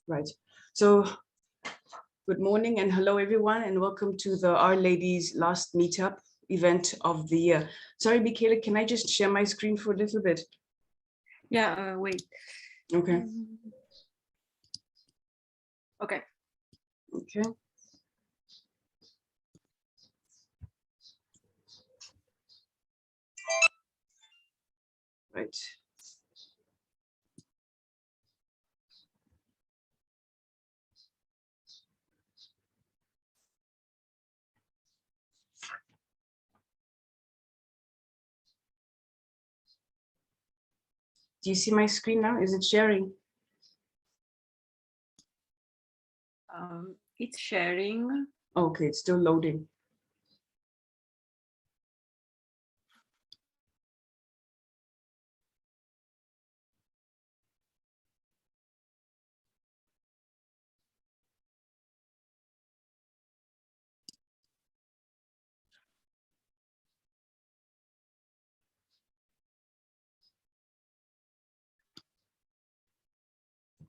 Right. So good morning and hello everyone and welcome to the Our Ladies last meetup event of the year. Sorry, Michela, can I just share my screen for a little bit? Yeah, wait. Okay. Okay. Okay. Right. Do you see my screen now? Is it sharing? It's sharing. Okay, it's still loading.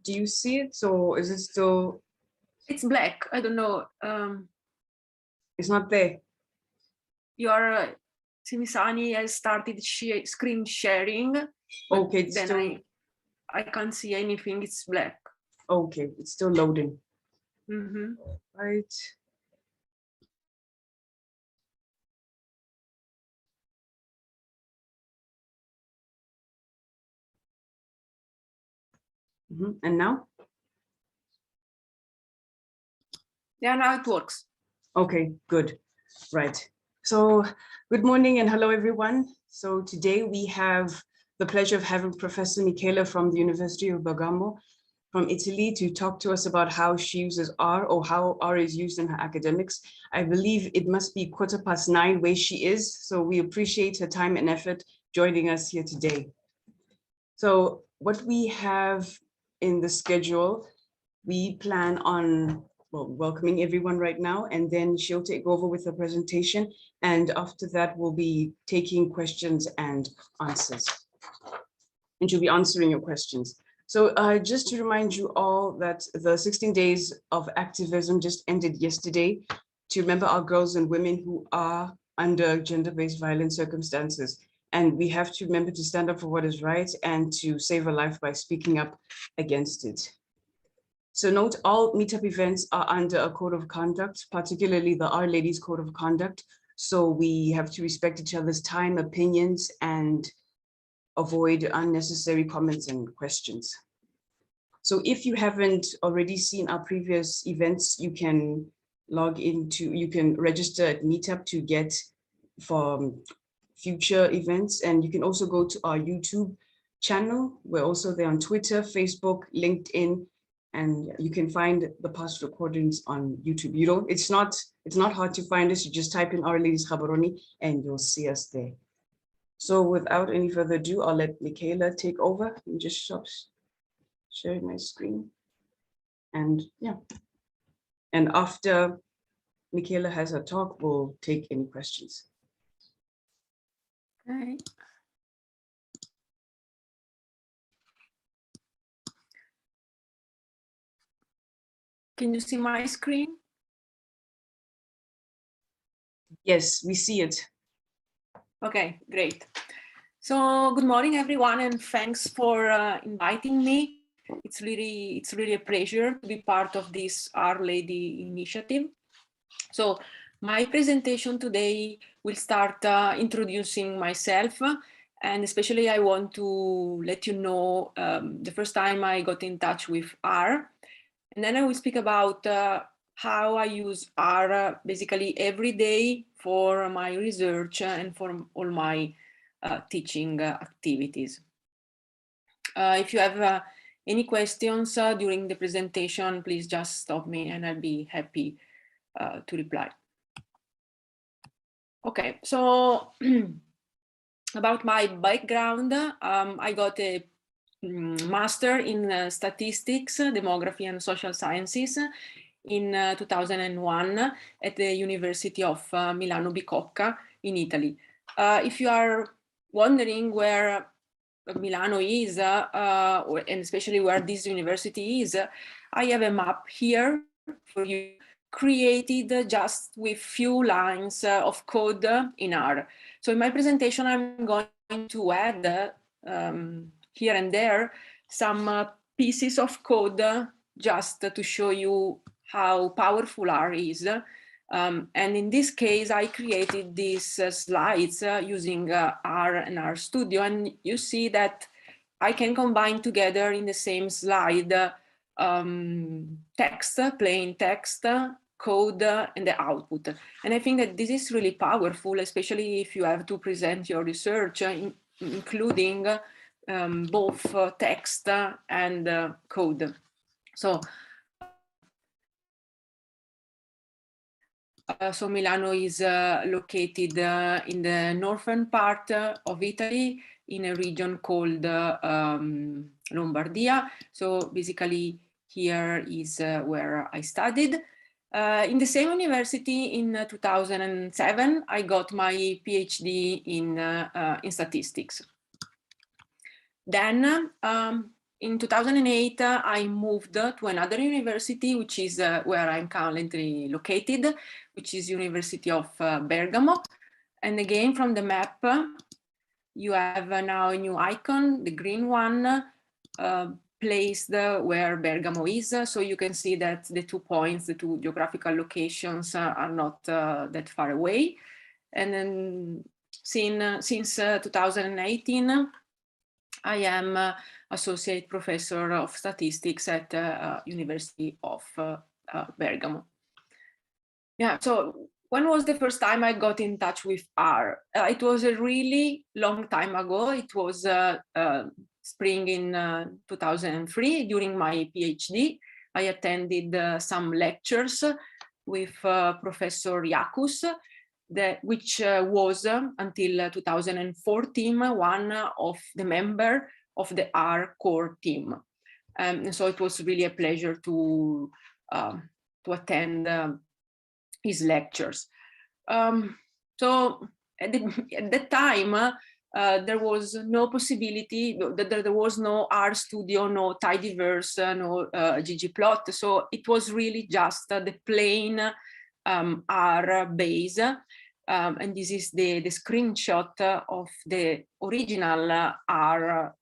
Do you see it, or is it still? It's black. I don't know. It's not there. Your Simisani has started screen sharing. Okay, it's then still. I can't see anything. It's black. Okay, it's still loading. Mm-hmm. Right. And now? Yeah, now it works. Okay, good. Right. So good morning and hello, everyone. So today we have the pleasure of having Professor Michela from the University of Bergamo from Italy to talk to us about how she uses R, or how R is used in her academics. I believe it must be 9:15 where she is. So we appreciate her time and effort joining us here today. So what we have in the schedule, we plan on welcoming everyone right now, and then she'll take over with the presentation. And after that, we'll be taking questions and answers. And she'll be answering your questions. So just to remind you all that the 16 days of activism just ended yesterday to remember our girls and women who are under gender-based violence circumstances. And we have to remember to stand up for what is right and to save a life by speaking up against it. So note, all meetup events are under a code of conduct, particularly the Our Ladies Code of Conduct. So we have to respect each other's time, opinions, and avoid unnecessary comments and questions. So if you haven't already seen our previous events, you can you can register at Meetup to get for future events. And you can also go to our YouTube channel. We're also there on Twitter, Facebook, LinkedIn, and you can find the past recordings on YouTube. It's not hard to find us. You just type in Our Ladies Gaborone and you'll see us there. So without any further ado, I'll let Michela take over and just sharing my screen. And yeah. And after Michela has her talk, we'll take any questions. Okay. Can you see my screen? Yes, we see it. Okay, great. So good morning, everyone, and thanks for inviting me. It's really a pleasure to be part of this Our Lady initiative. So my presentation today will start introducing myself, and especially I want to let you know the first time I got in touch with R, and then I will speak about how I use R basically every day for my research and for all my teaching activities. If you have any questions during the presentation, please just stop me and I'll be happy to reply. Okay, so about my background, I got a master in statistics, demography and social sciences in 2001 at the University of Milan-Bicocca in Italy. If you are wondering where Milano is, and especially where this university is, I have a map here for you, created just with few lines of code in R. So in my presentation, I'm going to add here and there some pieces of code just to show you how powerful R is. And in this case, I created these slides using R and RStudio, and you see that I can combine together in the same slide text, plain text, code, and the output. And I think that this is really powerful, especially if you have to present your research, including both text and code. So, so Milano is located in the northern part of Italy, in a region called Lombardia. So basically here is where I studied. In the same university in 2007, I got my PhD in statistics. Then in 2008, I moved to another university, which is where I'm currently located, which is University of Bergamo. And again, from the map, you have now a new icon, the green one, placed where Bergamo is. So you can see that the 2 points, the 2 geographical locations are not that far away. And then since 2018, I am Associate Professor of Statistics at University of Bergamo. Yeah, so when was the first time I got in touch with R? It was a really long time ago. It was spring in 2003 during my PhD. I attended some lectures with Professor Yakus, which was until 2014 one of the members of the R core team. So it was really a pleasure to attend his lectures. So at that time, there was no possibility, there was no RStudio, no tidyverse, no ggplot. So it was really just the plain R base. And this is the screenshot of the original R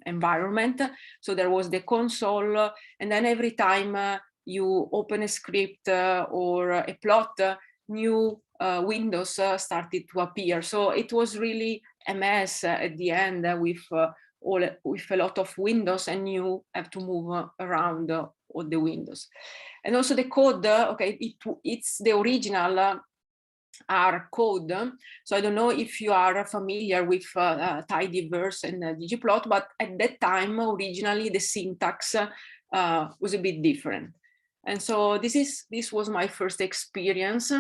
environment. So there was the console, and then every time you open a script or a plot, new windows started to appear. So it was really a mess at the end with a lot of windows, and you have to move around all the windows. And also the code, okay, it's the original R code. So I don't know if you are familiar with tidyverse and ggplot, but at that time, originally the syntax was a bit different. And so this was my first experience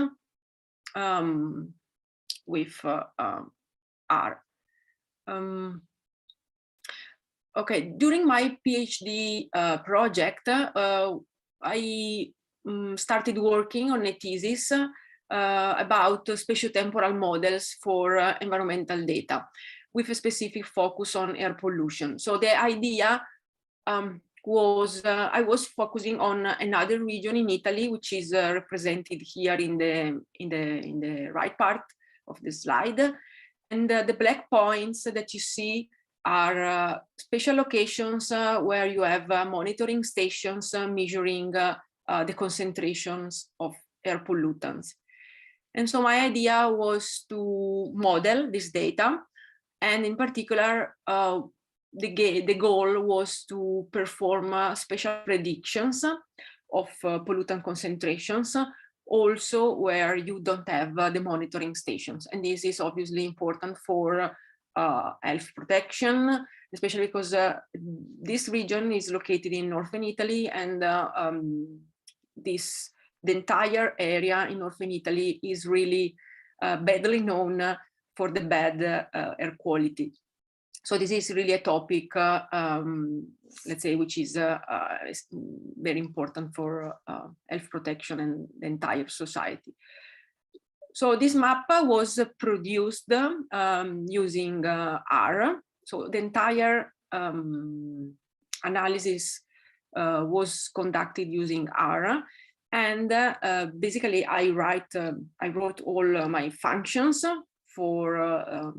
with R. Okay, during my PhD project, I started working on a thesis about spatiotemporal models for environmental data, with a specific focus on air pollution. So the idea was I was focusing on another region in Italy, which is represented here in the right part of the slide, and the black points that you see are special locations where you have monitoring stations measuring the concentrations of air pollutants. And so my idea was to model this data, and in particular, the goal was to perform special predictions of pollutant concentrations, also where you don't have the monitoring stations. And this is obviously important for health protection, especially because this region is located in northern Italy, and the entire area in northern Italy is really badly known for the bad air quality. So this is really a topic, let's say, which is very important for health protection and the entire society. So this map was produced using R. So the entire analysis was conducted using R. And basically, I wrote all my functions for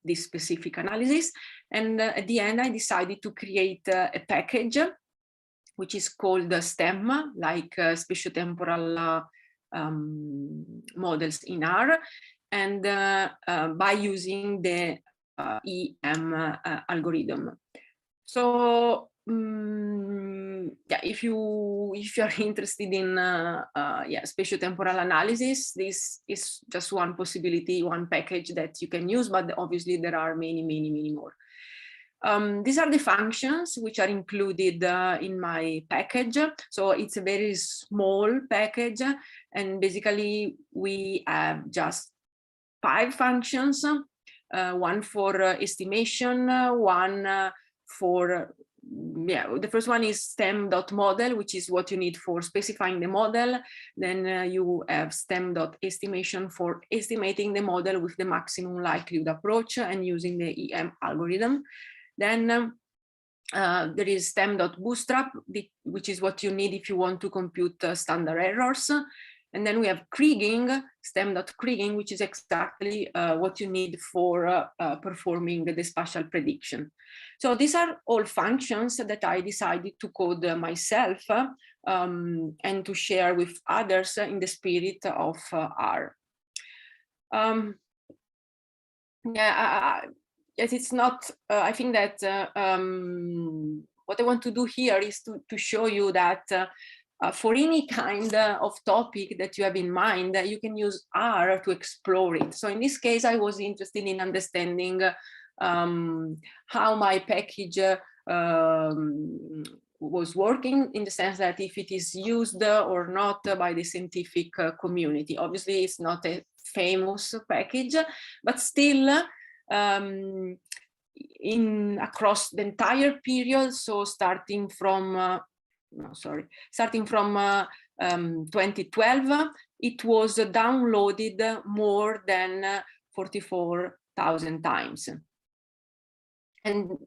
this specific analysis. And at the end, I decided to create a package, which is called STEM, like spatiotemporal models in R, and by using the EM algorithm. So yeah, if you are interested in spatiotemporal analysis, this is just one possibility, one package that you can use, but obviously there are many more. These are the functions which are included in my package. So it's a very small package, and basically we have just 5 functions, one for estimation, one for the first one is stem.model, which is what you need for specifying the model. Then you have stem.estimation for estimating the model with the maximum likelihood approach and using the EM algorithm. Then there is stem.bootstrap, which is what you need if you want to compute standard errors. And then we have kriging, stem.kriging, which is exactly what you need for performing the spatial prediction. So these are all functions that I decided to code myself and to share with others in the spirit of R. Yes, it's not, I think that what I want to do here is to show you that for any kind of topic that you have in mind, you can use R to explore it. So in this case, I was interested in understanding how my package was working, in the sense that if it is used or not by the scientific community. Obviously, it's not a famous package, but still across the entire period, so starting from 2012, it was downloaded more than 44,000 times. And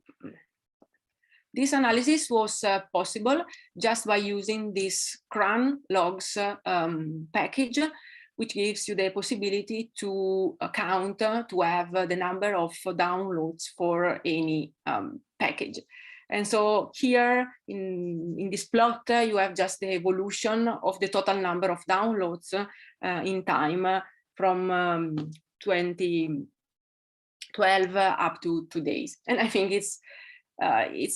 this analysis was possible just by using this cran logs package, which gives you the possibility to count, to have the number of downloads for any package. And so here in this plot, you have just the evolution of the total number of downloads in time from 2012 up to today. And I think it's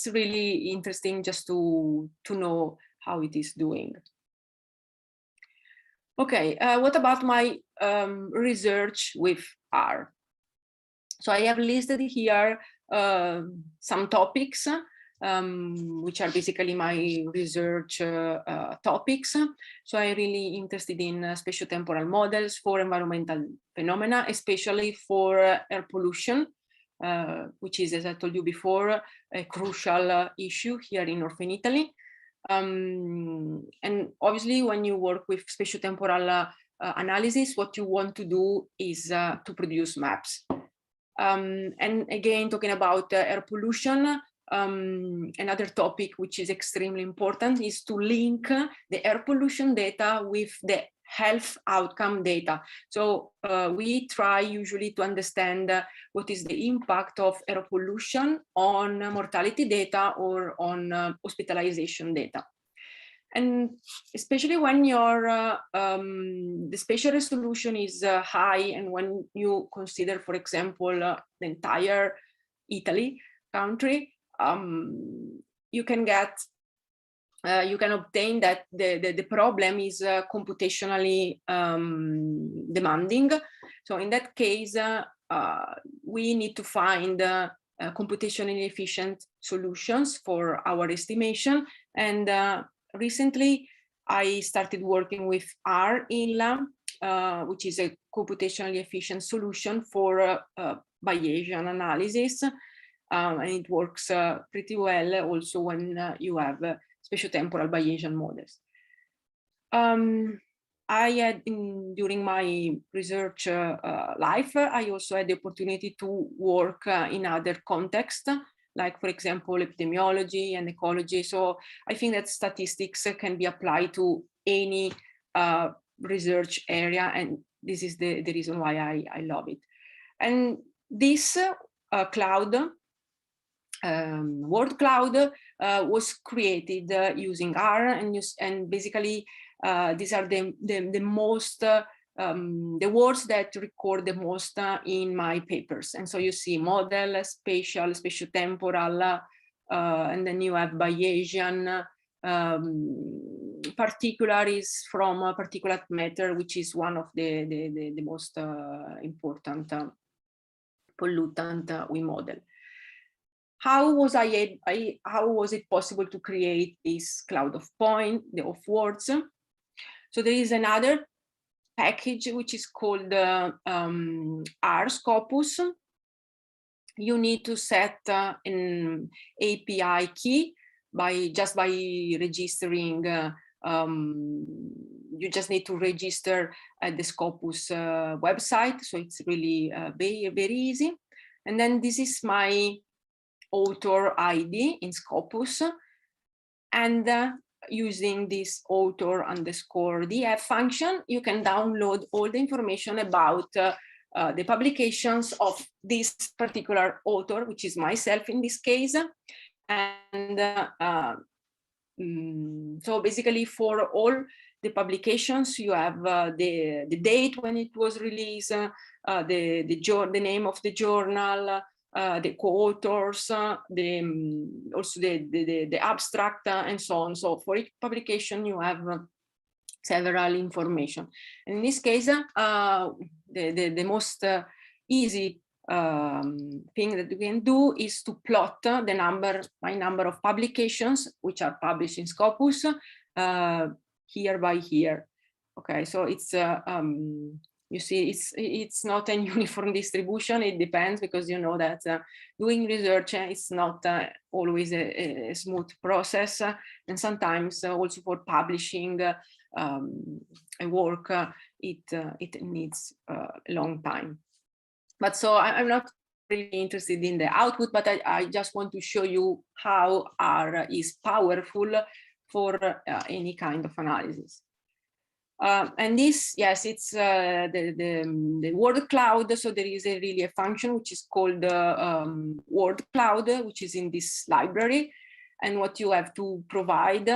really interesting just to know how it is doing. Okay, what about my research with R? So I have listed here some topics, which are basically my research topics. So I'm really interested in spatiotemporal models for environmental phenomena, especially for air pollution, which is, as I told you before, a crucial issue here in Northern Italy. And obviously, when you work with spatiotemporal analysis, what you want to do is to produce maps. And again, talking about air pollution, another topic which is extremely important is to link the air pollution data with the health outcome data. So we try usually to understand what is the impact of air pollution on mortality data or on hospitalization data. And especially when your the spatial resolution is high, and when you consider, for example, the entire Italy country, you can get you can obtain that the problem is computationally demanding. So in that case, we need to find computationally efficient solutions for our estimation. And recently, I started working with R-INLA, which is a computationally efficient solution for Bayesian analysis. And it works pretty well also when you have spatiotemporal Bayesian models. I had, during my research life, I also had the opportunity to work in other contexts. like, for example, epidemiology and ecology. So I think that statistics can be applied to any research area, and this is the reason why I love it. And this cloud, word cloud, was created using R, and basically these are the most the words that record the most in my papers. And so you see model, spatial, spatiotemporal, and then you have Bayesian. Particular is from particulate matter, which is one of the most important pollutant we model. How was how was it possible to create this cloud of words? So there is another package which is called R Scopus. You need to set an API key just by registering. You just need to register at the Scopus website, so it's really very easy. And then this is my author ID in Scopus, and using this author underscore df function, you can download all the information about the publications of this particular author, which is myself in this case. And so basically for all the publications, you have the date when it was released, the name of the journal, the co-authors, also the abstract, and so on. So for each publication, you have several information. And in this case, the most easy thing that you can do is to plot my number of publications which are published in Scopus here by here. Okay, so it's you see, it's not a uniform distribution. It depends, because you know that doing research is not always a smooth process, and sometimes also for publishing a work, it needs a long time. But so I'm not really interested in the output, but I just want to show you how R is powerful for any kind of analysis. And this, yes, it's the word cloud. So there is really a function which is called word cloud, which is in this library. And what you have to provide,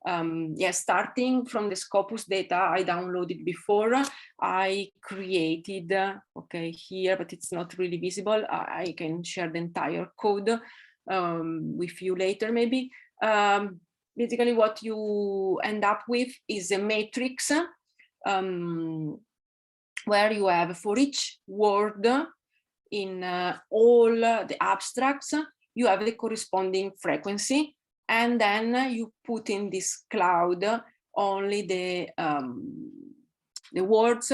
yes, starting from the Scopus data I downloaded before, I created, okay, here, but it's not really visible. I can share the entire code with you later, maybe. Basically, what you end up with is a matrix where you have, for each word in all the abstracts, you have the corresponding frequency, and then you put in this cloud only the words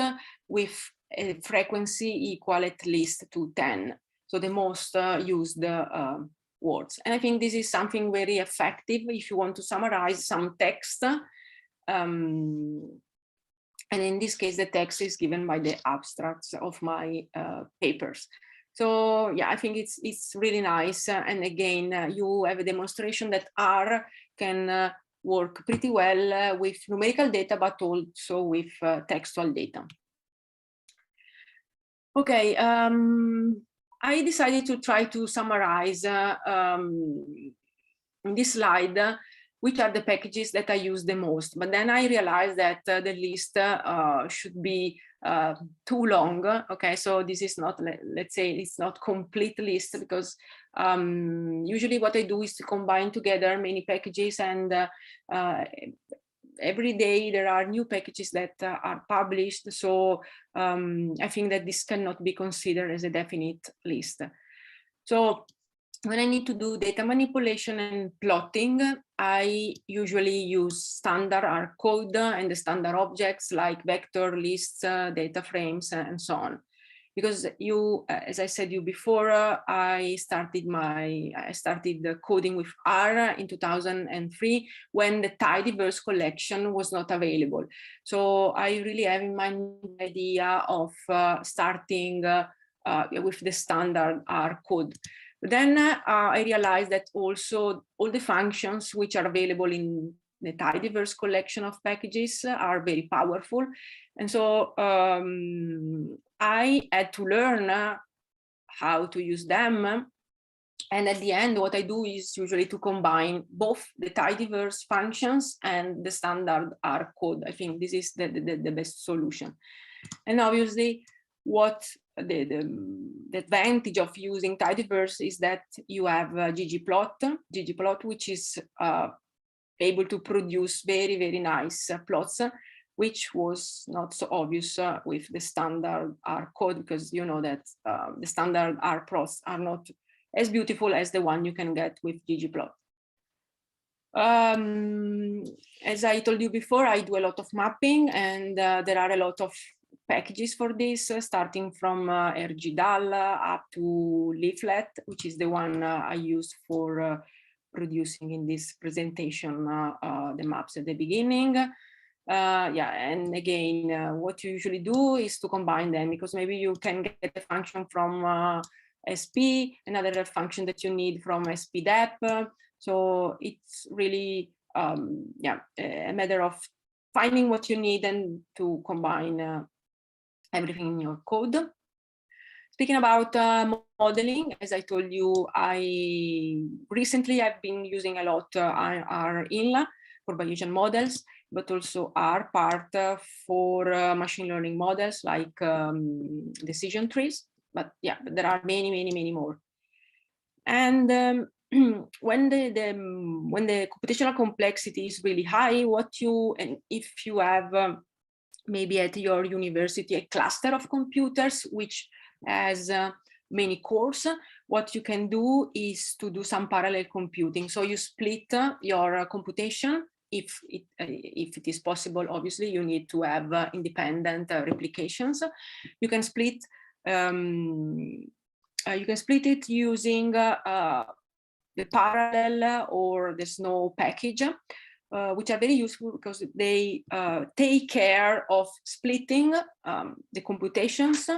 with a frequency equal at least to 10, so the most used words. And I think this is something very effective if you want to summarize some text. And in this case, the text is given by the abstracts of my papers. So yeah, I think it's really nice. And again, you have a demonstration that R can work pretty well with numerical data, but also with textual data. Okay, I decided to try to summarize in this slide which are the packages that I use the most. But then I realized that the list should be too long. Okay, so this is not, let's say, it's not complete list, because usually what I do is to combine together many packages, and every day there are new packages that are published. So I think that this cannot be considered as a definite list. So when I need to do data manipulation and plotting, I usually use standard R code and the standard objects like vector, lists, data frames, and so on. Because as I said you before, I started coding with R in 2003 when the tidyverse collection was not available. So I really have in mind the idea of starting with the standard R code. Then I realized that also all the functions which are available in the tidyverse collection of packages are very powerful. And so I had to learn how to use them. And at the end, what I do is usually to combine both the tidyverse functions and the standard R code. I think this is the best solution. And obviously, what the advantage of using tidyverse is that you have ggplot, which is able to produce very, very nice plots, which was not so obvious with the standard R code, because you know that the standard R plots are not as beautiful as the one you can get with ggplot. As I told you before, I do a lot of mapping, and there are a lot of packages for this, starting from RGDAL up to Leaflet, which is the one I use for producing in this presentation the maps at the beginning. Yeah, and again, what you usually do is to combine them, because maybe you can get a function from SP, another function that you need from SPDEP. So it's really yeah, a matter of finding what you need and to combine everything in your code. Speaking about modeling, as I told you, recently I've been using a lot R-INLA for Bayesian models, but also R-part for machine learning models like decision trees. But yeah, there are many more. And when the computational complexity is really high, and if you have maybe at your university a cluster of computers which has many cores, what you can do is to do some parallel computing. So you split your computation. If it is possible, obviously you need to have independent replications. You can split it using the parallel or the snow package, which are very useful because they take care of splitting the computations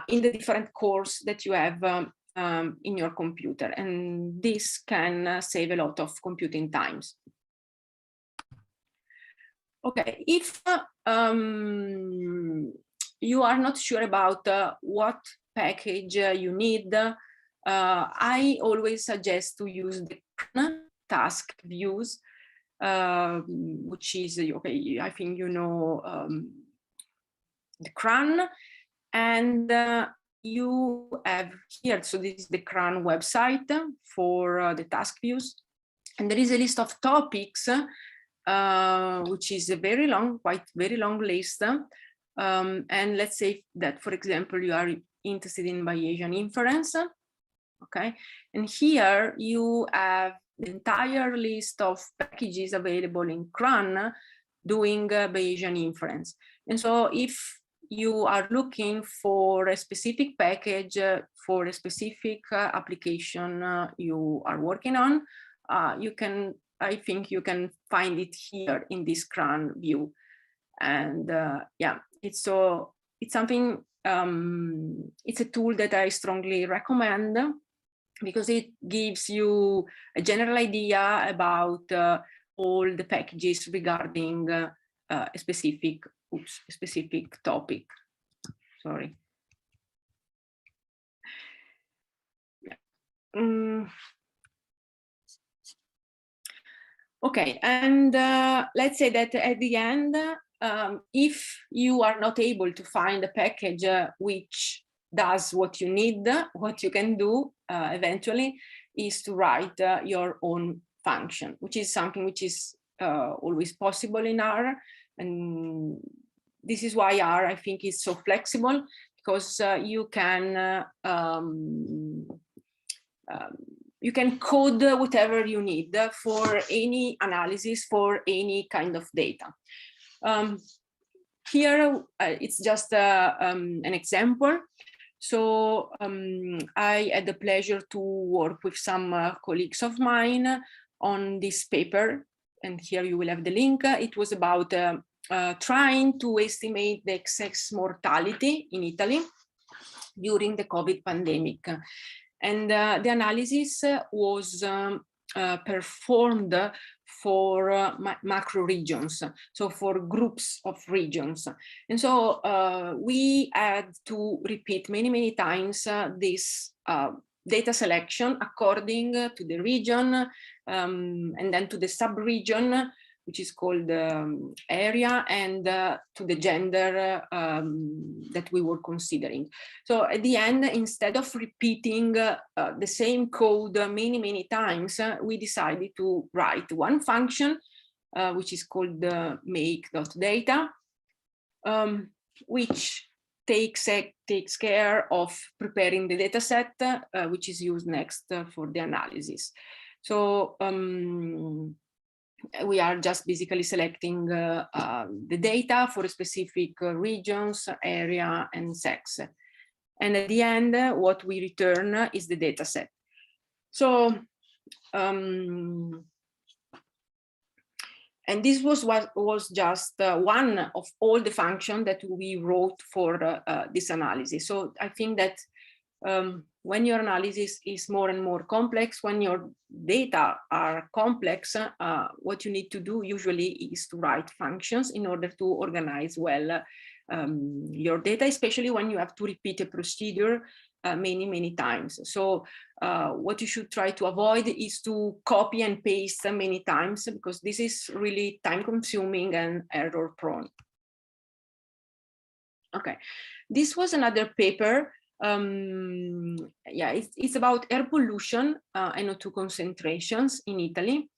in the different cores that you have in your computer. And this can save a lot of computing times. Okay, if you are not sure about what package you need, I always suggest to use the task views, which is, okay, I think you know the CRAN, and you have here, so this is the CRAN website for the task views, and there is a list of topics, which is a very long, quite very long list. And let's say that, for example, you are interested in Bayesian inference, okay? And here you have the entire list of packages available in CRAN doing Bayesian inference. And so if you are looking for a specific package for a specific application you are working on, I think you can find it here in this CRAN view. And yeah, it's something, it's a tool that I strongly recommend because it gives you a general idea about all the packages regarding a specific topic. Sorry. Yeah. Okay, and let's say that at the end, if you are not able to find a package which does what you need, what you can do eventually is to write your own function, which is something which is always possible in R. And this is why R, I think, is so flexible, because you can code whatever you need for any analysis, for any kind of data. Here, it's just an example. So I had the pleasure to work with some colleagues of mine on this paper, and here you will have the link. It was about trying to estimate the excess mortality in Italy during the COVID pandemic. And the analysis was performed for macro regions, so for groups of regions. And so we had to repeat many times this data selection according to the region and then to the sub-region, which is called area, and to the gender that we were considering. So at the end, instead of repeating the same code many times, we decided to write one function, which is called make.data, which takes care of preparing the data set, which is used next for the analysis. So we are just basically selecting the data for specific regions, area, and sex. And at the end, what we return is the data set. So, and this was just one of all the functions that we wrote for this analysis. So I think that when your analysis is more and more complex, when your data are complex, what you need to do usually is to write functions in order to organize well your data, especially when you have to repeat a procedure many times. So what you should try to avoid is to copy and paste many times, because this is really time consuming and error prone. Okay, this was another paper. Yeah, it's about air pollution, NO2 concentrations in Italy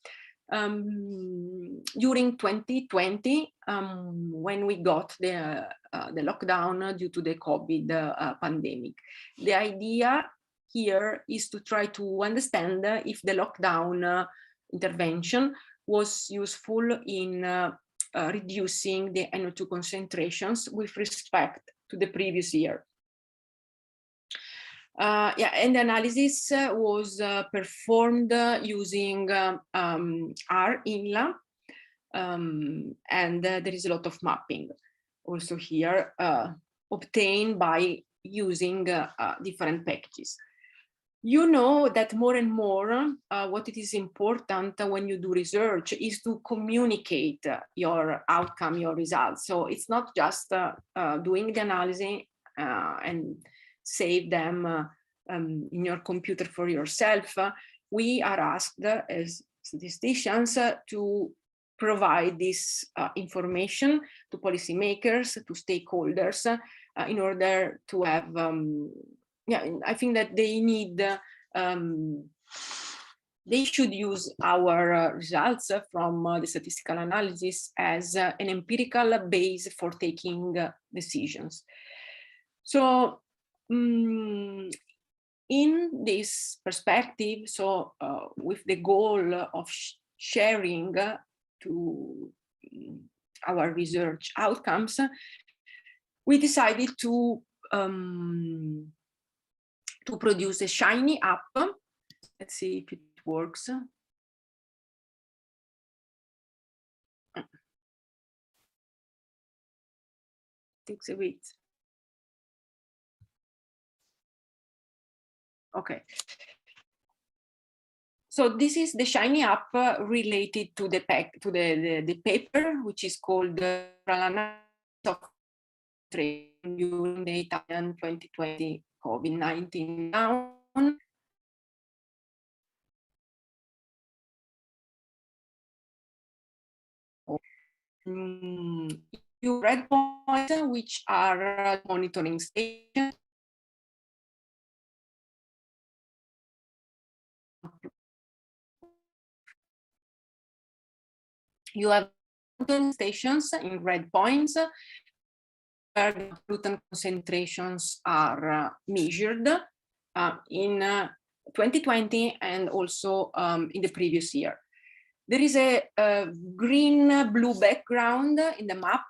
during 2020, when we got the lockdown due to the COVID pandemic. The idea here is to try to understand if the lockdown intervention was useful in reducing the NO2 concentrations with respect to the previous year. Yeah, and the analysis was performed using R-INLA, and there is a lot of mapping also here obtained by using different packages. You know that more and more what it is important when you do research is to communicate your outcome, your results. So it's not just doing the analysis and save them in your computer for yourself. We are asked as statisticians to provide this information to policymakers, to stakeholders, in order to have, yeah, I think that they need, they should use our results from the statistical analysis as an empirical base for taking decisions. So, in this perspective, so with the goal of sharing to our research outcomes, we decided to produce a Shiny app. Let's see if it works. Takes a bit. Okay. So this is the Shiny app related to the paper, which is called during the Italian 2020 COVID-19 down. You red points, which are monitoring stations. You have stations in red points where the pollutant concentrations are measured in 2020 and also in the previous year. There is a green-blue background in the map,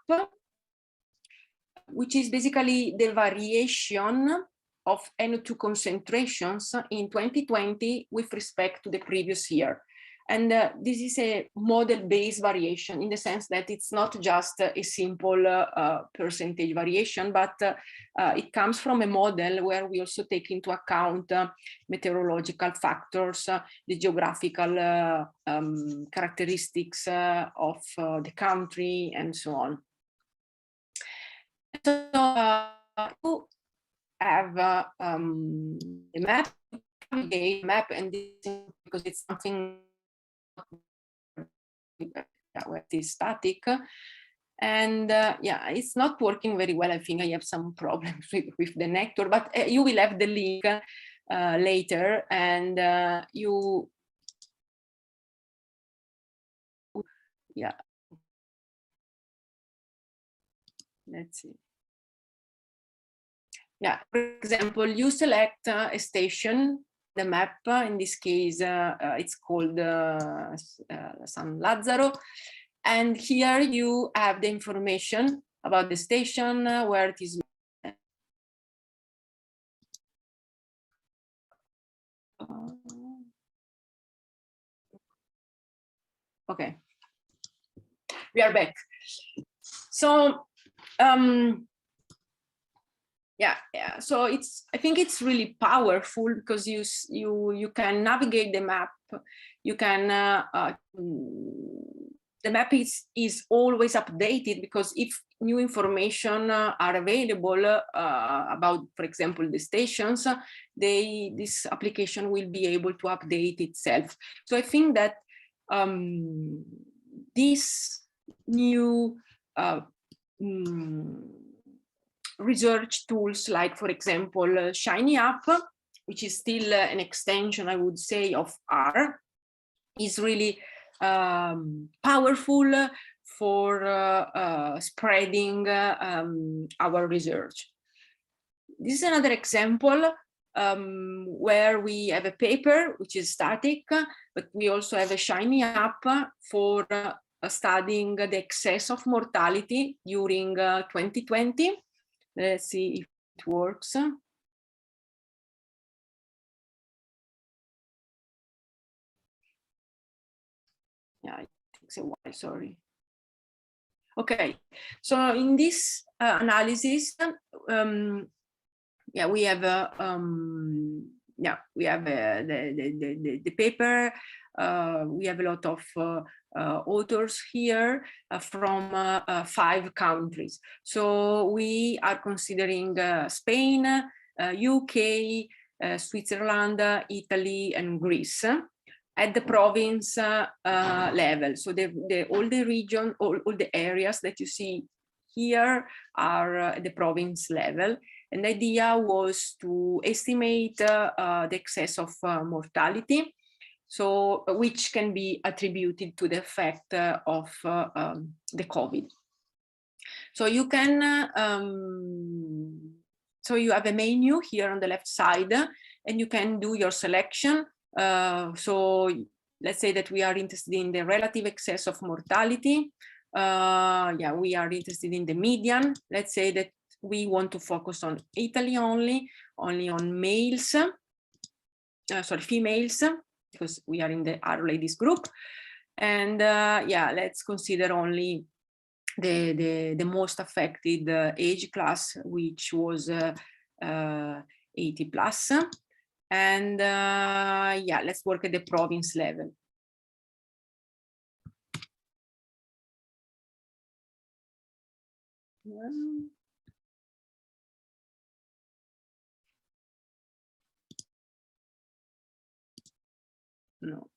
which is basically the variation of NO2 concentrations in 2020 with respect to the previous year. And this is a model-based variation in the sense that it's not just a simple percentage variation, but it comes from a model where we also take into account meteorological factors, the geographical characteristics of the country, and so on. So you have a map, and this, because it's something where it is static, and yeah, it's not working very well. I think I have some problems with the network, but you will have the link later, and you, yeah, let's see. Yeah, for example, you select a station, the map, in this case, it's called San Lazzaro. And here you have the information about the station, where it is. Okay, we are back. So, yeah. So I think it's really powerful because you can navigate the map. You can the map is always updated, because if new information are available about, for example, the stations, this application will be able to update itself. So I think that this new research tools, like, for example, Shiny App, which is still an extension, I would say, of R, is really powerful for spreading our research. This is another example where we have a paper which is static, but we also have a Shiny App for studying the excess of mortality during 2020. Let's see if it works. Yeah, it takes a while, sorry. Okay, so in this analysis, yeah, we have the paper. We have a lot of authors here from 5 countries. So we are considering Spain, UK, Switzerland, Italy, and Greece at the province level. So all the region, all the areas that you see here are at the province level. And the idea was to estimate the excess of mortality, so which can be attributed to the effect of the COVID. So you can, so you have a menu here on the left side, and you can do your selection. So let's say that we are interested in the relative excess of mortality. Yeah, we are interested in the median. Let's say that we want to focus on Italy only on males, sorry, females, because we are in the R ladies group. And yeah, let's consider only the most affected age class, which was 80 plus. And yeah, let's work at the province level. No,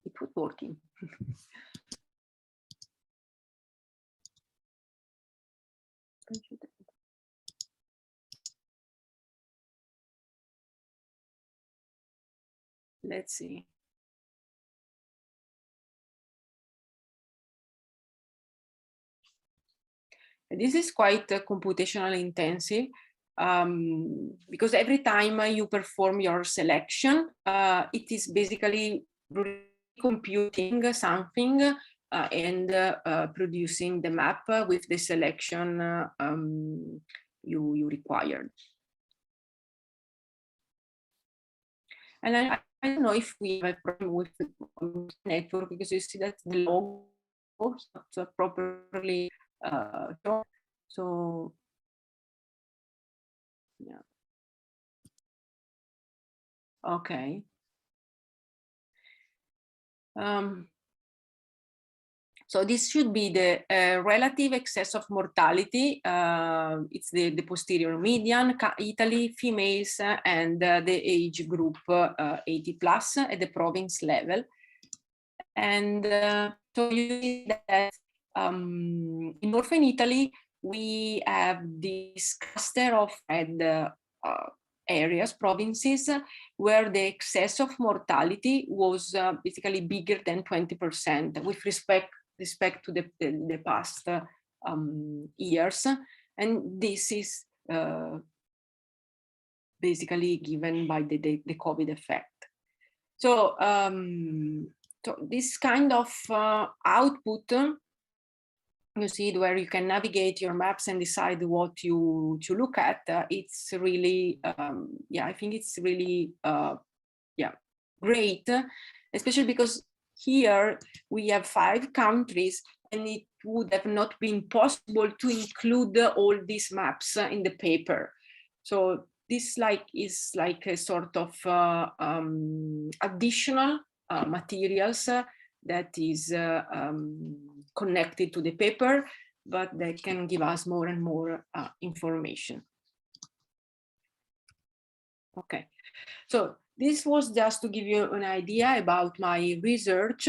it was working. Let's see. This is quite computationally intensive, because every time you perform your selection, it is basically computing something and producing the map with the selection you required. And I I don't know if we have a problem with the network, because you see that the logo is not properly shown. So yeah. Okay. So this should be the relative excess of mortality. It's the posterior median, Italy, females, and the age group 80 plus at the province level. And so you see that in northern Italy, we have this cluster of red areas, provinces, where the excess of mortality was basically bigger than 20% with respect to the past years. And this is basically given by the COVID effect. So, so this kind of output, you see, where you can navigate your maps and decide what to look at. It's really, yeah, I think it's really, yeah, great, especially because here we have 5 countries, and it would have not been possible to include all these maps in the paper. So this is like a sort of additional materials that is connected to the paper, but that can give us more and more information. Okay, so this was just to give you an idea about my research.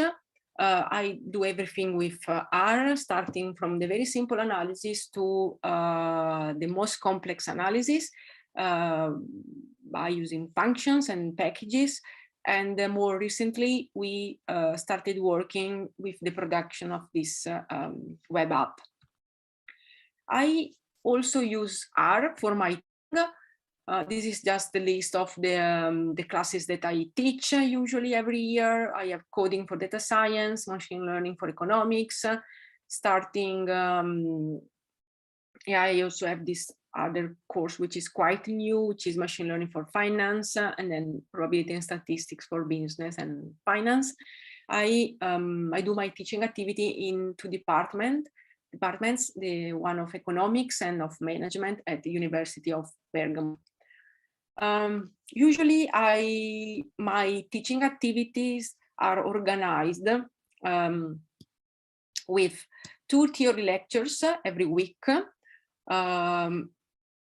I do everything with R, starting from the very simple analysis to the most complex analysis by using functions and packages. And more recently, we started working with the production of this web app. I also use R for my this is just the list of the classes that I teach usually every year. I have coding for data science, machine learning for economics, starting, yeah, I also have this other course, which is quite new, which is machine learning for finance, and then probability and statistics for business and finance. I do my teaching activity in 2 departments, the one of economics and of management at the University of Bergamo. Usually my teaching activities are organized with 2 theory lectures every week,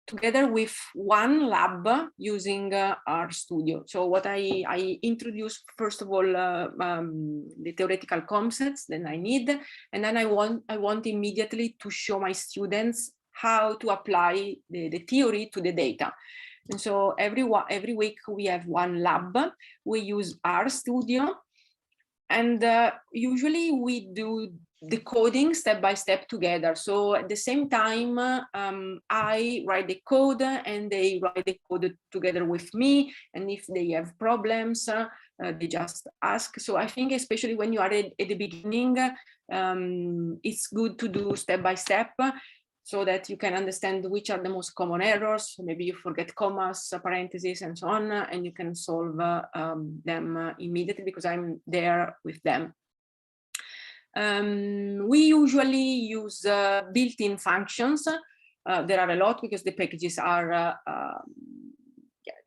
together with 1 lab using RStudio. So what I introduce, first of all, the theoretical concepts that I need, and then I want immediately to show my students how to apply the theory to the data. And so every week we have 1 lab. We use RStudio, and usually we do the coding step by step together. So at the same time, I write the code and they write the code together with me. And if they have problems, they just ask. So I think especially when you are at the beginning, it's good to do step by step, so that you can understand which are the most common errors. So maybe you forget commas, parentheses, and so on, and you can solve them immediately because I'm there with them. We usually use built-in functions. There are a lot because the packages are,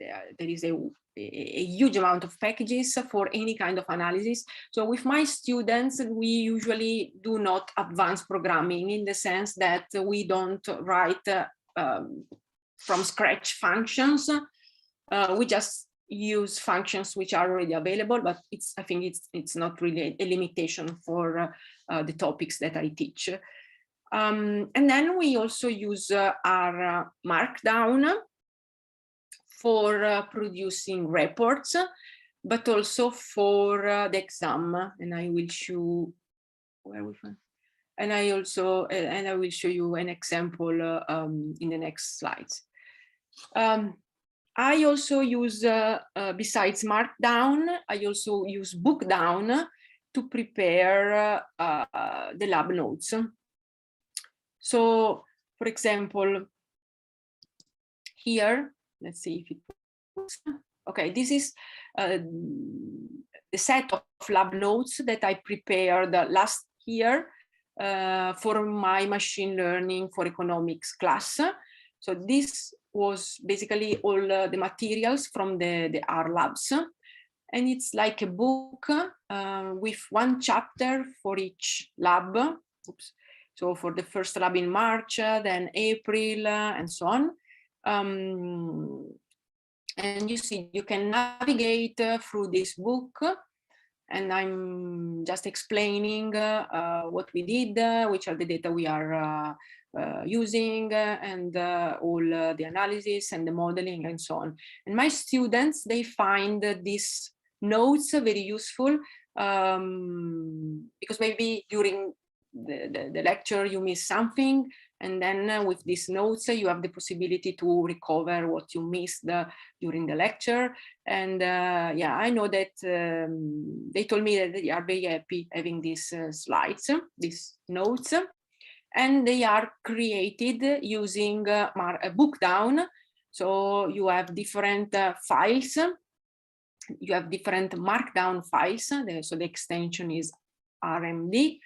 yeah, there is a huge amount of packages for any kind of analysis. So with my students, we usually do not advance programming, in the sense that we don't write from scratch functions. We just use functions which are already available, but I think it's not really a limitation for the topics that I teach. And then we also use our Markdown for producing reports, but also for the exam. And I will show where we find. And I also and I will show you an example in the next slides. I also use, besides Markdown, I also use Bookdown to prepare the lab notes. So, for example, here, let's see if it works. Okay, this is the set of lab notes that I prepared last year for my machine learning for economics class. So this was basically all the materials from the R labs. And it's like a book with one chapter for each lab. Oops. So for the first lab in March, then April, and so on. And you see, you can navigate through this book, and I'm just explaining what we did, which are the data we are using, and all the analysis and the modeling and so on. And my students, they find these notes very useful because maybe during the lecture you miss something, and then with these notes you have the possibility to recover what you missed during the lecture. And yeah, I know that they told me that they are very happy having these slides, these notes, and they are created using a book down. So you have different files, you have different markdown files. So the extension is RMD.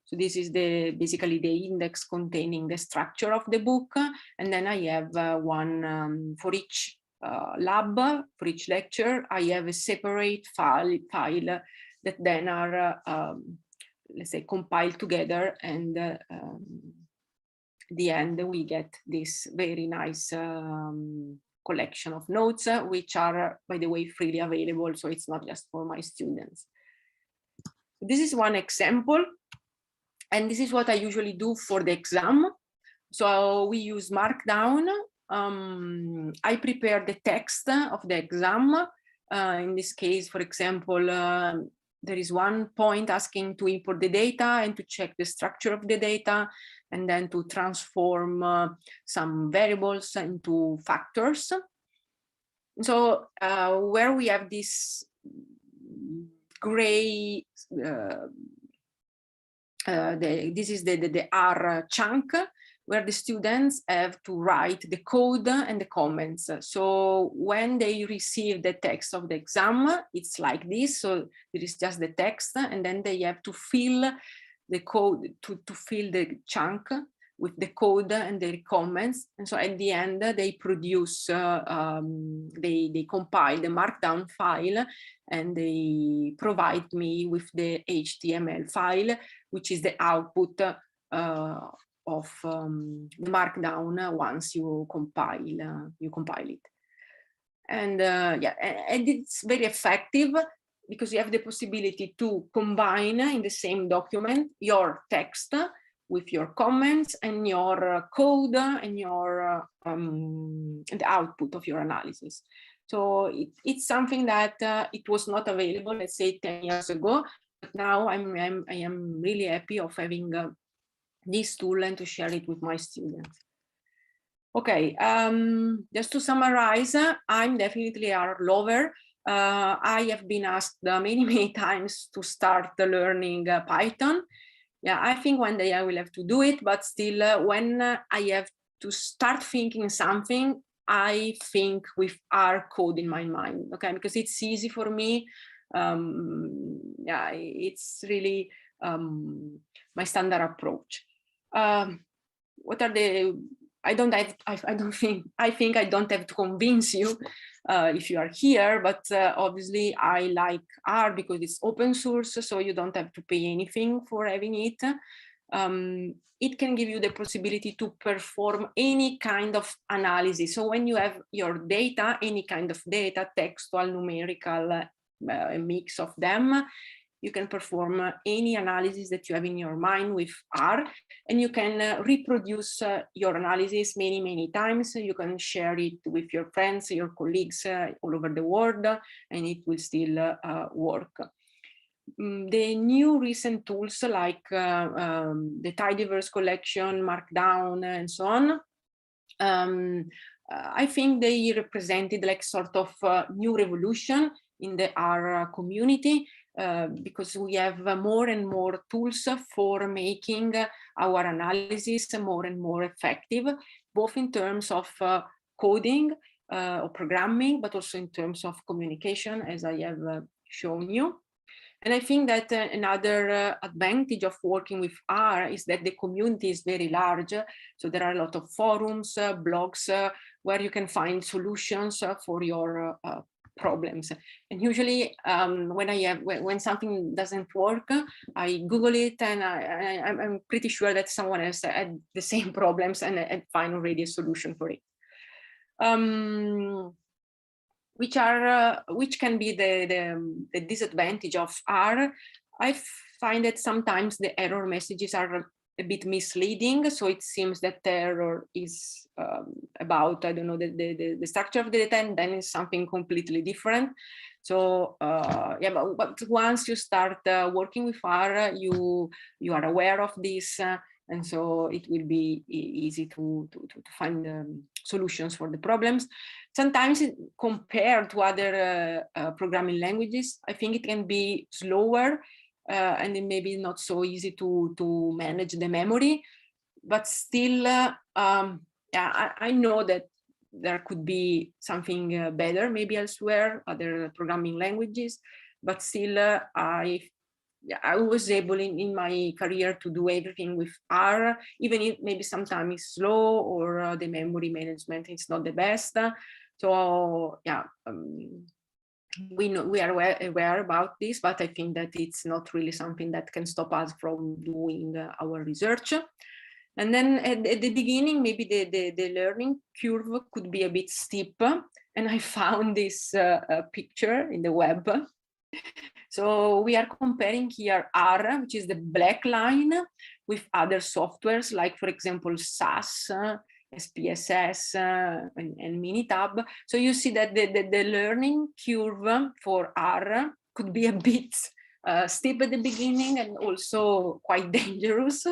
So this is basically the index containing the structure of the book. And then I have one for each lab, for each lecture, I have a separate file that then are, let's say, compiled together. And the end, we get this very nice collection of notes, which are, by the way, freely available. So it's not just for my students. This is one example. And this is what I usually do for the exam. So we use Markdown. I prepare the text of the exam. In this case, for example, there is one point asking to import the data and to check the structure of the data, and then to transform some variables into factors. So where we have this gray, this is the R chunk, where the students have to write the code and the comments. So when they receive the text of the exam, it's like this. So there is just the text, and then they have to fill the code, to fill the chunk with the code and the comments. And so at the end, they produce, they compile the markdown file, and they provide me with the HTML file, which is the output of the markdown once you compile it. And yeah, and it's very effective because you have the possibility to combine in the same document your text with your comments and your code and your the output of your analysis. So it's something that it was not available, let's say 10 years ago, but now I am really happy of having this tool and to share it with my students. Okay, just to summarize, I'm definitely a R lover. I have been asked many times to start learning Python. Yeah, I think one day I will have to do it, but still when I have to start thinking something, I think with R code in my mind, okay, because it's easy for me. Yeah, it's really my standard approach. What are the, I think I don't have to convince you if you are here, but obviously I like R because it's open source, so you don't have to pay anything for having it. It can give you the possibility to perform any kind of analysis. So when you have your data, any kind of data, textual, numerical, a mix of them, you can perform any analysis that you have in your mind with R, and you can reproduce your analysis many times. You can share it with your friends, your colleagues all over the world, and it will still work. The new recent tools like the tidyverse collection, Markdown, and so on, I think they represented like sort of new revolution in the R community. Because we have more and more tools for making our analysis more and more effective, both in terms of coding or programming, but also in terms of communication, as I have shown you. And I think that another advantage of working with R is that the community is very large. So there are a lot of forums, blogs, where you can find solutions for your problems. And usually when something doesn't work, I Google it, and I'm pretty sure that someone else had the same problems and find already a solution for it. Which can be the disadvantage of R. I find that sometimes the error messages are a bit misleading. So it seems that the error is about, I don't know, the structure of the data, and then it's something completely different. So yeah, but once you start working with R, you are aware of this, and so it will be easy to find solutions for the problems. Sometimes compared to other programming languages, I think it can be slower, and it may be not so easy to manage the memory, but still, yeah, I know that there could be something better, maybe elsewhere, other programming languages, but still I was able in my career to do everything with R, even if maybe sometimes it's slow or the memory management is not the best. So yeah, we are aware about this, but I think that it's not really something that can stop us from doing our research. And then at the beginning, maybe the learning curve could be a bit steep. And I found this picture in the web. So we are comparing here R, which is the black line, with other softwares, like, for example, SAS, SPSS, and Minitab. So you see that the learning curve for R could be a bit steep at the beginning and also quite dangerous.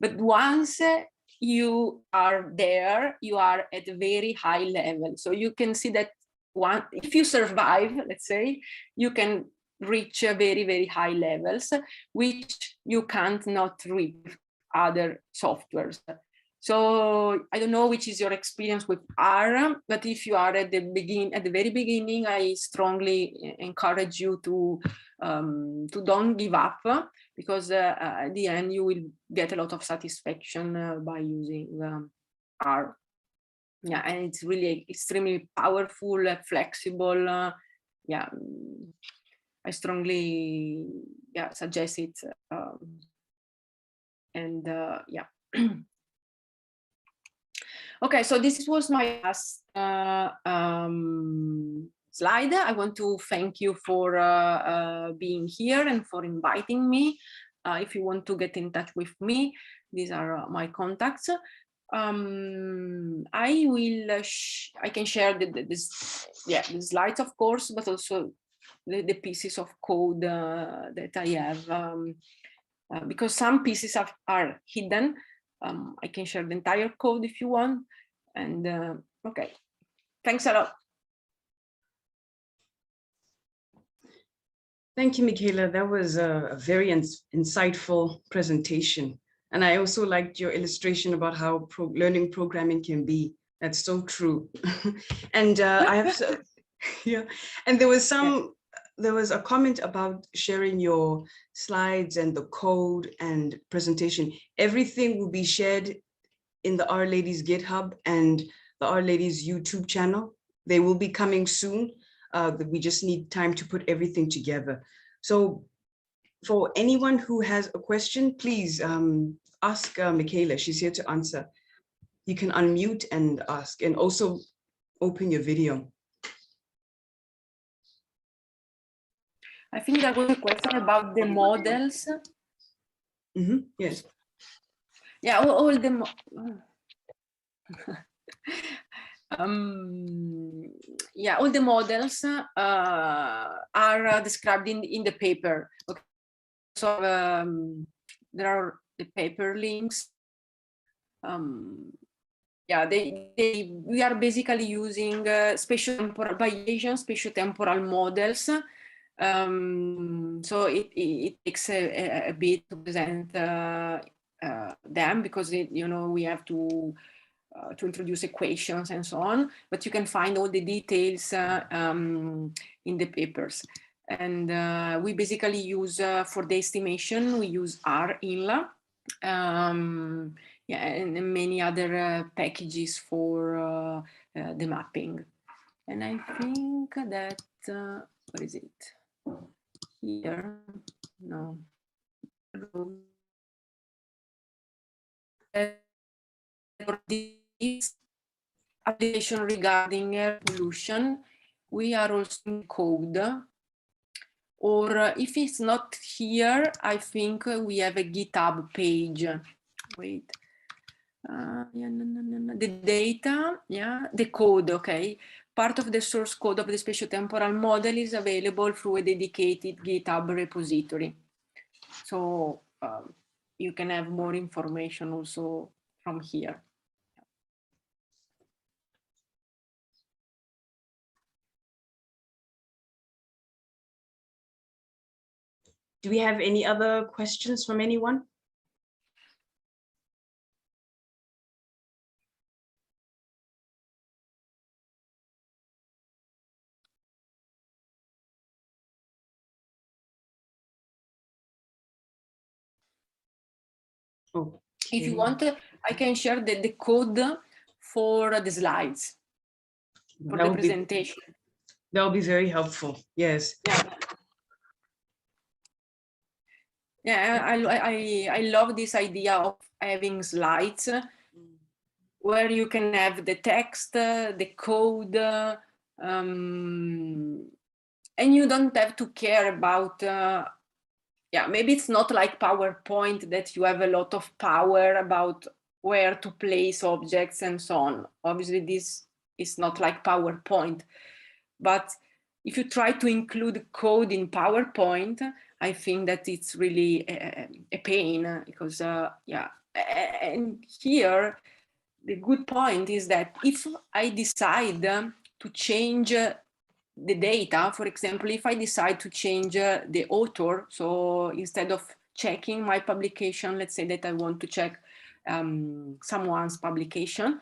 But once you are there, you are at a very high level. So you can see that if you survive, let's say, you can reach very, very high levels, which you can't not reach with other softwares. So I don't know which is your experience with R, but if you are at the very beginning, I strongly encourage you to don't give up, because at the end you will get a lot of satisfaction by using R. Yeah, and it's really extremely powerful, flexible. Yeah, I strongly suggest it. And yeah. Okay, so this was my last slide. I want to thank you for being here and for inviting me. If you want to get in touch with me, these are my contacts. I can share the slides, of course, but also the pieces of code that I have, because some pieces are hidden. I can share the entire code if you want. And okay, thanks a lot. Thank you, Michela. That was a very insightful presentation. And I also liked your illustration about how learning programming can be. That's so true. And I have, yeah, and there was a comment about sharing your slides and the code and presentation. Everything will be shared in the R Ladies GitHub and the R Ladies YouTube channel. They will be coming soon. We just need time to put everything together. So for anyone who has a question, please ask Michela. She's here to answer. You can unmute and ask, and also open your video. I think there was a question about the models. Mm-hmm. Yes. Yeah, all the all the models are described in the paper. Okay. So there are the paper links. Yeah, we are basically using spatio-temporal models. So it takes a bit to present them, because we have to introduce equations and so on, but you can find all the details in the papers. And we basically use, for the estimation, we use R-INLA, yeah, and many other packages for the mapping. And I think that, what is it? Here, no. For this application regarding air pollution, we are also in code. Or if it's not here, I think we have a GitHub page. Wait. Yeah, no. The data, yeah, the code, okay. Part of the source code of the spatiotemporal model is available through a dedicated GitHub repository. So you can have more information also from here. Do we have any other questions from anyone? Okay. If you want, I can share the code for the slides, for the presentation. That will be very helpful. Yes. Yeah. Yeah, I love this idea of having slides where you can have the text, the code, and you don't have to care about, yeah, maybe it's not like PowerPoint that you have a lot of power about where to place objects and so on. Obviously, this is not like PowerPoint, but if you try to include code in PowerPoint, I think that it's really a pain because, yeah, and here, the good point is that if I decide to change the data, for example, if I decide to change the author, so instead of checking my publication, let's say that I want to check someone's publication,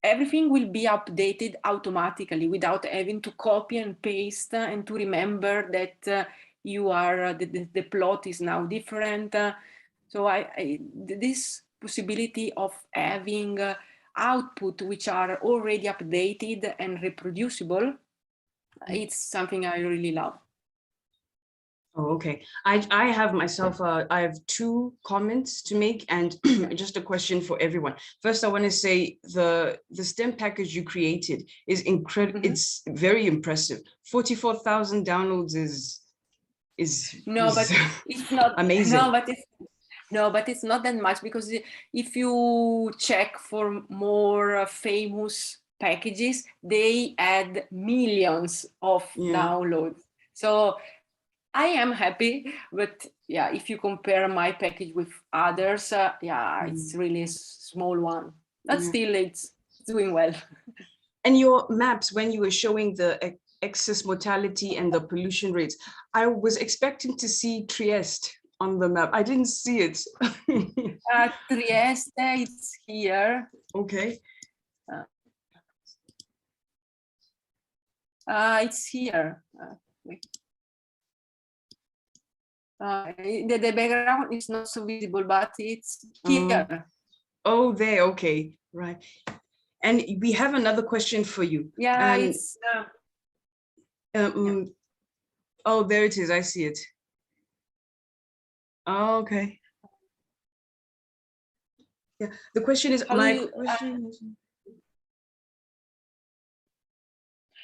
everything will be updated automatically without having to copy and paste and to remember that you are, the plot is now different. So this possibility of having output which are already updated and reproducible, it's something I really love. Oh, okay. I have myself, I have two comments to make and just a question for everyone. First, I want to say the STEM package you created is incredible. Mm-hmm. It's very impressive. 44,000 downloads is but it's not amazing. No, but it's not that much, because if you check for more famous packages, they add millions of downloads. So I am happy, but yeah, if you compare my package with others, yeah, it's really a small one. But still, it's doing well. And your maps, when you were showing the excess mortality and the pollution rates, I was expecting to see Trieste on the map. I didn't see it. Trieste, it's here. Okay. It's here. The background is not so visible, but it's here. Oh, there. Okay, right. And we have another question for you. Yeah, it's. Oh, there it is. I see it. Oh, okay. Yeah, the question is,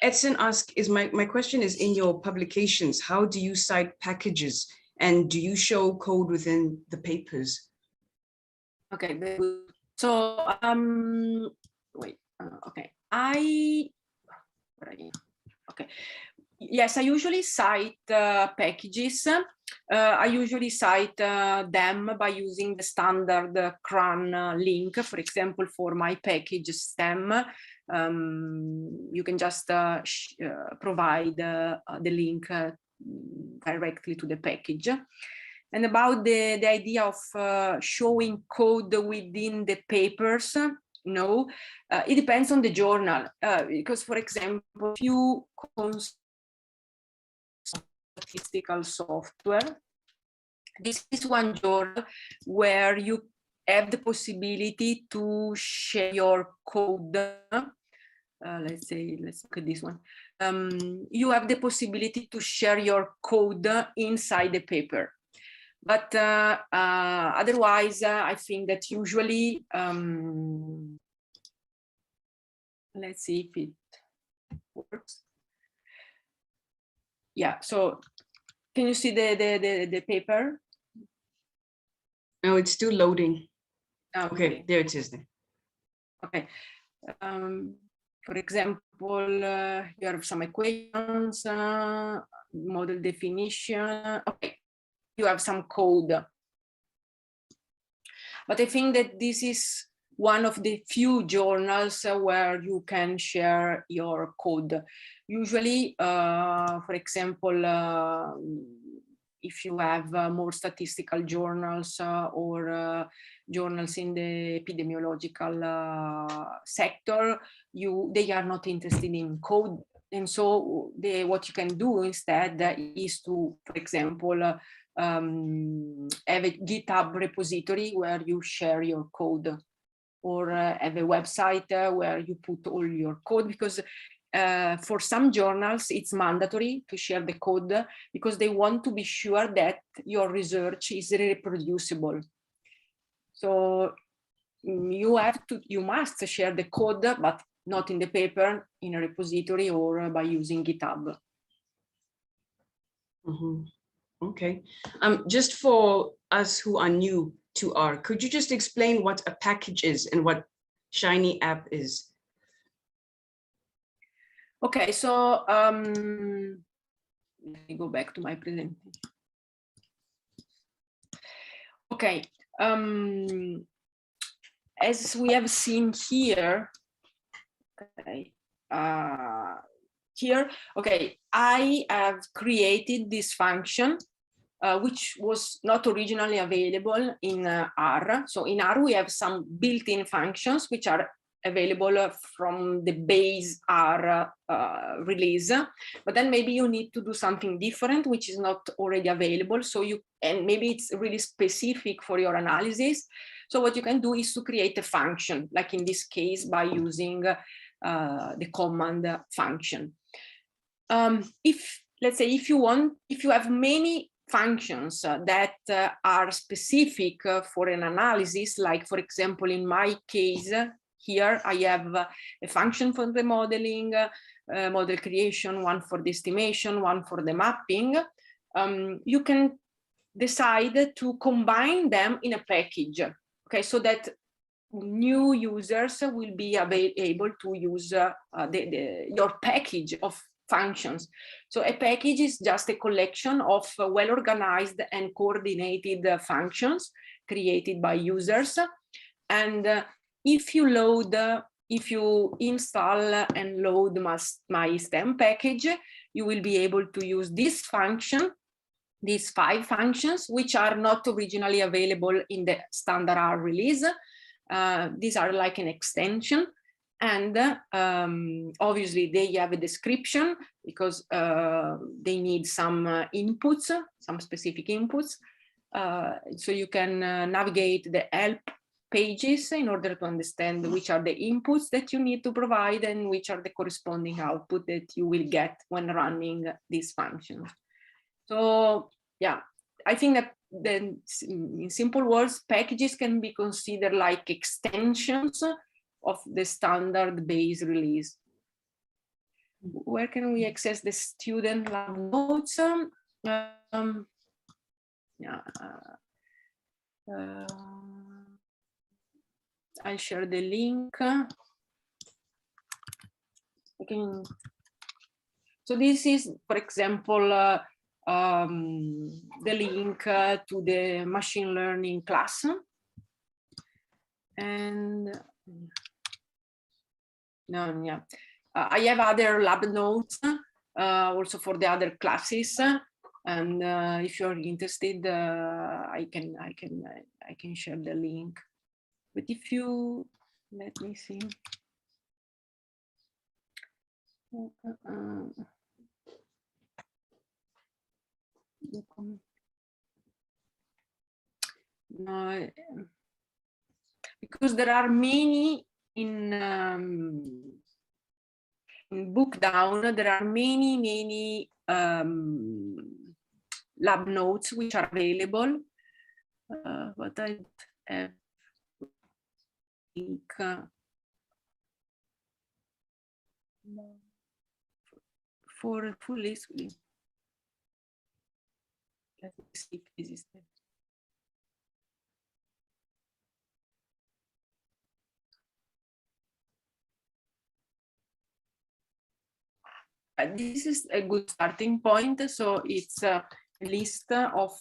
Edson asked, my question is, in your publications, how do you cite packages and do you show code within the papers? Okay, so wait, okay, okay. Yes, I usually cite packages. I usually cite them by using the standard CRAN link. For example, for my package STEM, you can just provide the link directly to the package. And about the idea of showing code within the papers, know. It depends on the journal, because, for example, if you consume statistical software, this is one journal where you have the possibility to share your code. Let's look at this one. You have the possibility to share your code inside the paper. But otherwise, I think that usually, let's see if it works. Yeah, so can you see the paper? No, it's still loading. Okay, there it is. Okay. For example, you have some equations, model definition. Okay, you have some code. But I think that this is one of the few journals where you can share your code. Usually, for example, if you have more statistical journals or journals in the epidemiological sector, they are not interested in code. And so what you can do instead is to, for example, have a GitHub repository where you share your code, or have a website where you put all your code, because for some journals it's mandatory to share the code because they want to be sure that your research is reproducible. So you must share the code, but not in the paper, in a repository or by using GitHub. Mm-hmm. Okay. Just for us who are new to R, could you just explain what a package is and what Shiny app is? Okay, so let me go back to my presentation. Okay, as we have seen here, okay, I have created this function, which was not originally available in R. So in R, we have some built-in functions which are available from the base R release, but then maybe you need to do something different, which is not already available. So and maybe it's really specific for your analysis. So what you can do is to create a function, like in this case, by using the command function. Let's say if you have many functions that are specific for an analysis, like for example, in my case, here I have a function for the modeling, model creation, one for the estimation, one for the mapping. You can decide to combine them in a package, okay, so that new users will be able to use your package of functions. So a package is just a collection of well-organized and coordinated functions created by users. And if you install and load my STEM package, you will be able to use this function, these 5 functions, which are not originally available in the standard R release. These are like an extension, and obviously they have a description because they need some inputs, some specific inputs. So you can navigate the help pages in order to understand which are the inputs that you need to provide and which are the corresponding output that you will get when running these functions. So yeah, I think that then, in simple words, packages can be considered like extensions of the standard base release. Where can we access the student lab notes? I'll share the link. Okay. So this is, for example, the link to the machine learning class. And I have other lab notes also for the other classes. And if you're interested, I can share the link. But if you Let me see. No, because there are many in book down, there are many lab notes which are available, but I have link for full list. Let me see if this is there. This is a good starting point. So it's a list of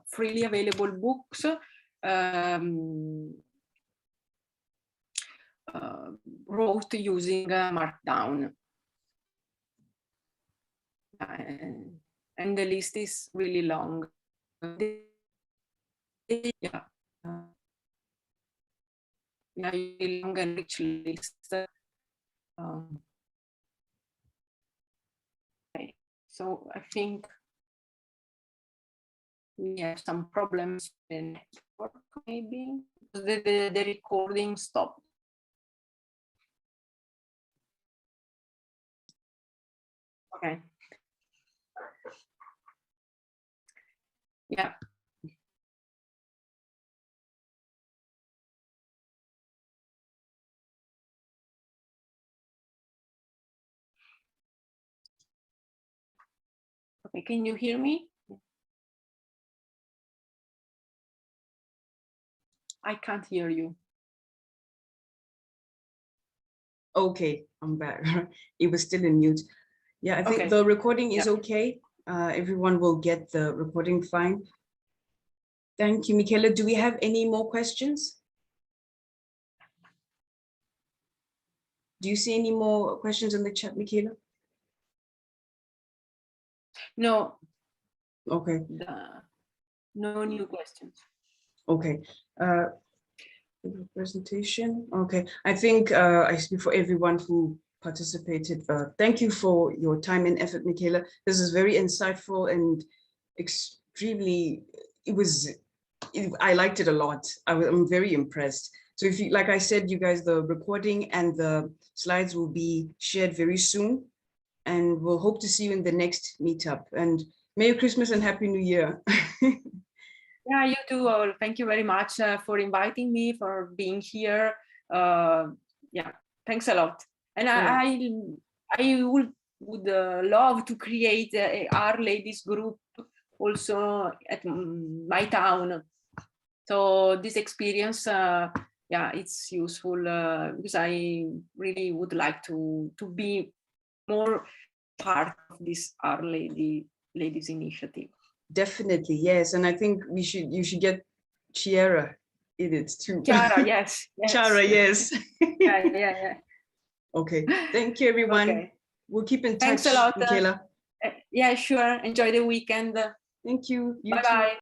freely available books wrote using Markdown. And the list is really long. Yeah. Really long and rich list. Okay. So I think we have some problems in network, maybe the recording stopped. Okay. Yeah. Okay, can you hear me? I can't hear you. Okay, I'm back. It was still in mute. Yeah, I think the recording is okay. Everyone will get the recording fine. Thank you, Michela. Do we have any more questions? Do you see any more questions in the chat, Michela? No. Okay. No new questions. Okay. Presentation. Okay. I think I speak for everyone who participated. Thank you for your time and effort, Michela. This is very insightful and extremely, I liked it a lot. I'm very impressed. So if you, like I said, you guys, the recording and the slides will be shared very soon, and we'll hope to see you in the next meetup. And Merry Christmas and Happy New Year. Yeah, you too. Thank you very much for inviting me, for being here. Yeah, thanks a lot. And I would love to create our ladies group also at my town. So this experience, yeah, it's useful because I really would like to be more part of this Our Ladies initiative. Definitely, yes. And I think you should get Chiara in it too. Chiara, yes. Chiara, yes. Yeah. Okay, thank you, everyone. Okay. We'll keep in touch. Thanks a lot, Michela. Yeah, sure. Enjoy the weekend. Thank you. Bye-bye.